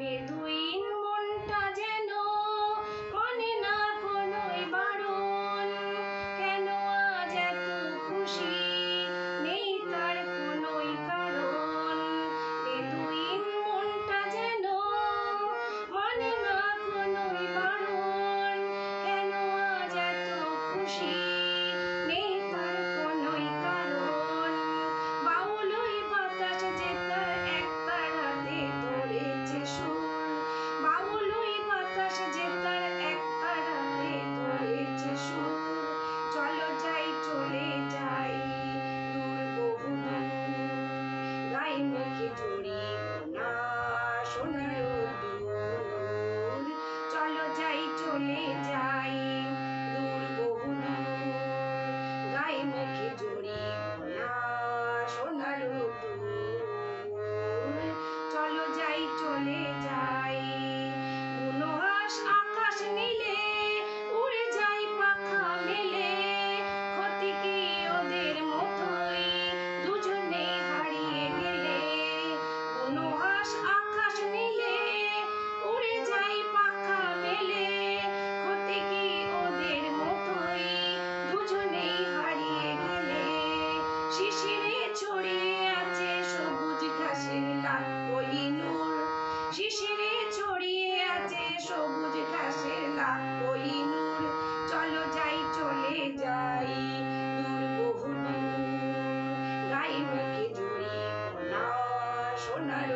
মেদুইন মনটা যেন মানে না কোনোই বারণ, কেন আজ এত খুশি নেই তার কোনোই কারণ। মেদুইন মনটা যেন মানে না কোনোই বারণ, কেন আজ এত খুশি নেই তার কোনোই কারণ। বাউল ওই বাতাস যে তার এক তারাতে ধরেছে সুর, বাউল ওই বাতাস যে তার এক তারাতে ধরেছে সুর। চলো যাই চলে যাই দূর বহু দূর, গায়ে মেখে জড়িব না সোনার দূর। চলো যাই চলে যাই দূর বহু দূর, গায়ে মেখে জড়িব না সোনার দূর। চলো যাই চলে যাই। বুনো হাঁস আকাশ নীলে উড়ে যাই পাখা মেলে, ক্ষতি কি ওদের মতোই দুজনে হারিয়ে গেলে। বুনো হাঁস আকাশ নীলে উড়ে যাই পাখা মেলে, ক্ষতি কি ওদের মতোই দুজনেই হারিয়ে গেলে। শিশিরে ছড়িয়ে আছে সবুজ ঘাসের লাল কোহিনূর, শিশিরে ছড়িয়ে আছে সবুজ ঘাসের লাল কোহিনূর। চলো যাই চলে যাই দূর বহু দূর, গায়ে মেখে জড়িব না সোনার